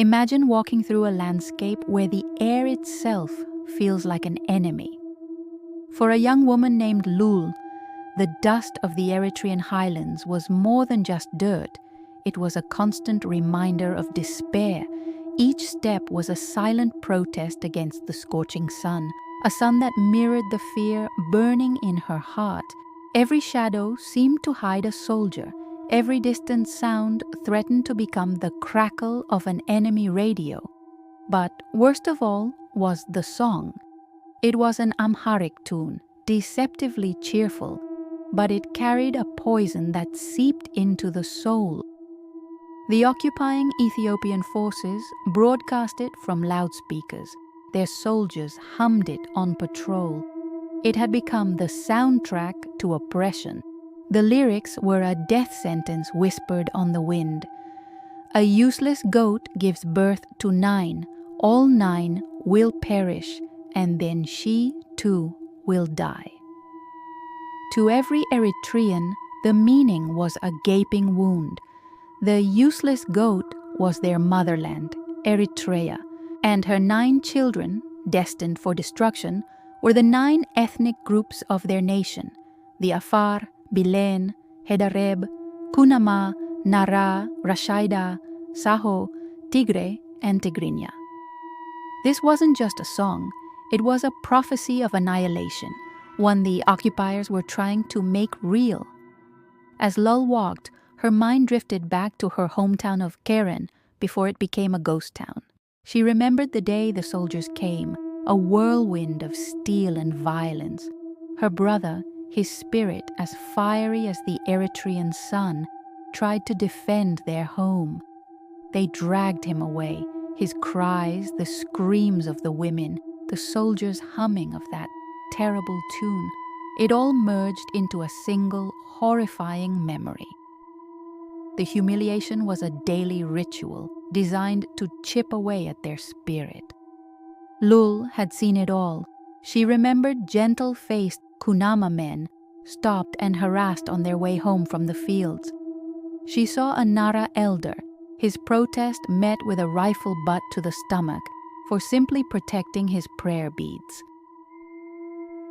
Imagine walking through a landscape where the air itself feels like an enemy. For a young woman named Lul, the dust of the Eritrean highlands was more than just dirt. It was a constant reminder of despair. Each step was a silent protest against the scorching sun, a sun that mirrored the fear burning in her heart. Every shadow seemed to hide a soldier. Every distant sound threatened to become the crackle of an enemy radio. But worst of all was the song. It was an Amharic tune, deceptively cheerful, but it carried a poison that seeped into the soul. The occupying Ethiopian forces broadcast it from loudspeakers. Their soldiers hummed it on patrol. It had become the soundtrack to oppression. The lyrics were a death sentence whispered on the wind. A useless goat gives birth to 9. All 9 will perish, and then she too will die. To every Eritrean, the meaning was a gaping wound. The useless goat was their motherland, Eritrea, and her 9 children, destined for destruction, were the 9 ethnic groups of their nation: the Afar, Bilen, Hedareb, Kunama, Nara, Rashaida, Saho, Tigre, and Tigrinya. This wasn't just a song, it was a prophecy of annihilation, one the occupiers were trying to make real. As Lul walked, her mind drifted back to her hometown of Keren before it became a ghost town. She remembered the day the soldiers came, a whirlwind of steel and violence. Her brother, his spirit as fiery as the Eritrean sun, tried to defend their home. They dragged him away, his cries, the screams of the women, the soldiers' humming of that terrible tune. It all merged into a single, horrifying memory. The humiliation was a daily ritual designed to chip away at their spirit. Lul had seen it all. She remembered gentle-faced Kunama men stopped and harassed on their way home from the fields. She saw a Nara elder, his protest met with a rifle butt to the stomach for simply protecting his prayer beads.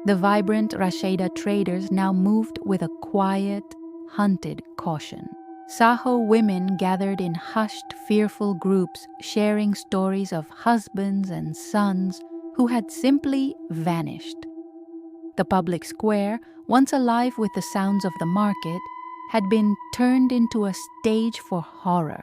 The vibrant Rashaida traders now moved with a quiet, hunted caution. Saho women gathered in hushed, fearful groups, sharing stories of husbands and sons who had simply vanished. The public square, once alive with the sounds of the market, had been turned into a stage for horror.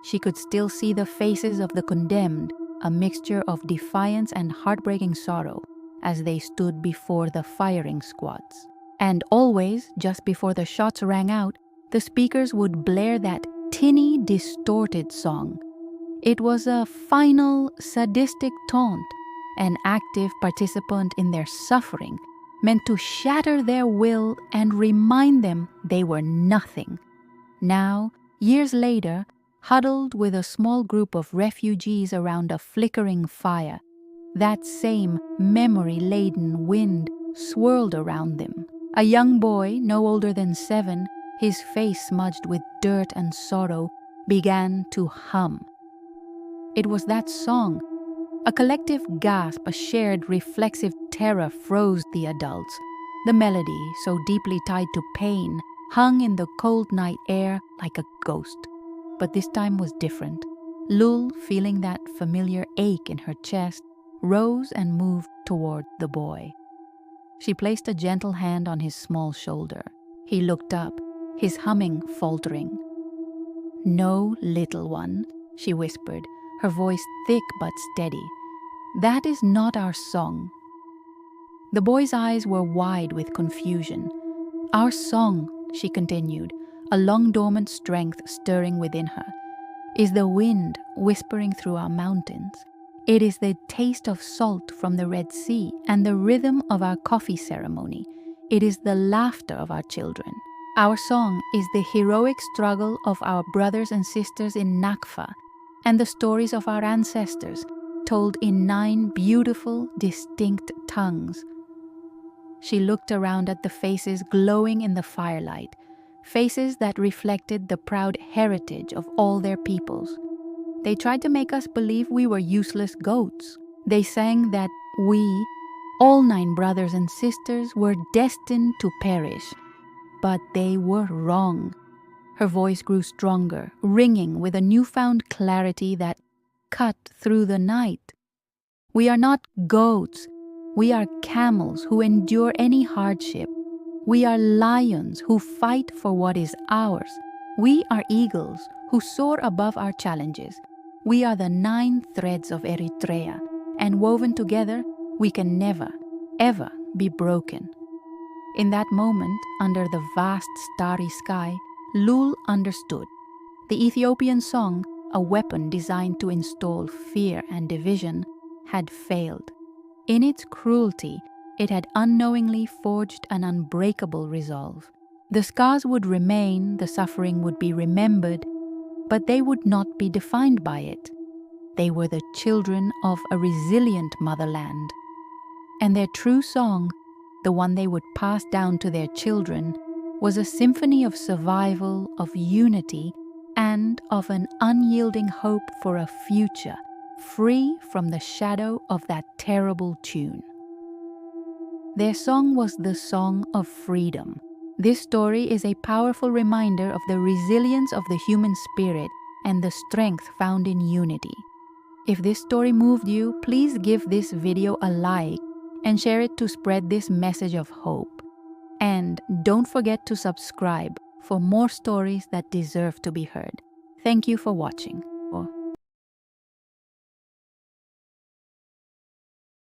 She could still see the faces of the condemned, a mixture of defiance and heartbreaking sorrow, as they stood before the firing squads. And always, just before the shots rang out, the speakers would blare that tinny, distorted song. It was a final, sadistic taunt, an active participant in their suffering, meant to shatter their will and remind them they were nothing. Now, years later, huddled with a small group of refugees around a flickering fire, that same memory-laden wind swirled around them. A young boy, no older than 7, his face smudged with dirt and sorrow, began to hum. It was that song. A collective gasp, a shared reflexive terror froze the adults. The melody, so deeply tied to pain, hung in the cold night air like a ghost. But this time was different. Lul, feeling that familiar ache in her chest, rose and moved toward the boy. She placed a gentle hand on his small shoulder. He looked up, his humming faltering. "No, little one," she whispered, her voice thick but steady. "That is not our song." The boy's eyes were wide with confusion. "Our song," she continued, a long-dormant strength stirring within her, "is the wind whispering through our mountains. It is the taste of salt from the Red Sea and the rhythm of our coffee ceremony. It is the laughter of our children. Our song is the heroic struggle of our brothers and sisters in Nakfa and the stories of our ancestors, told in 9 beautiful, distinct tongues." She looked around at the faces glowing in the firelight, faces that reflected the proud heritage of all their peoples. They tried to make us believe we were useless goats. They sang that we, all 9 brothers and sisters, were destined to perish. But they were wrong. Her voice grew stronger, ringing with a newfound clarity that cut through the night. We are not goats. We are camels who endure any hardship. We are lions who fight for what is ours. We are eagles who soar above our challenges. We are the 9 threads of Eritrea, and woven together, we can never, ever be broken. In that moment, under the vast starry sky, Lul understood. The Ethiopian song, a weapon designed to install fear and division, had failed. In its cruelty, it had unknowingly forged an unbreakable resolve. The scars would remain, the suffering would be remembered, but they would not be defined by it. They were the children of a resilient motherland. And their true song, the one they would pass down to their children, was a symphony of survival, of unity, and of an unyielding hope for a future free from the shadow of that terrible tune. Their song was the song of freedom. This story is a powerful reminder of the resilience of the human spirit and the strength found in unity. If this story moved you, please give this video a like and share it to spread this message of hope. And don't forget to subscribe for more stories that deserve to be heard. Thank you for watching.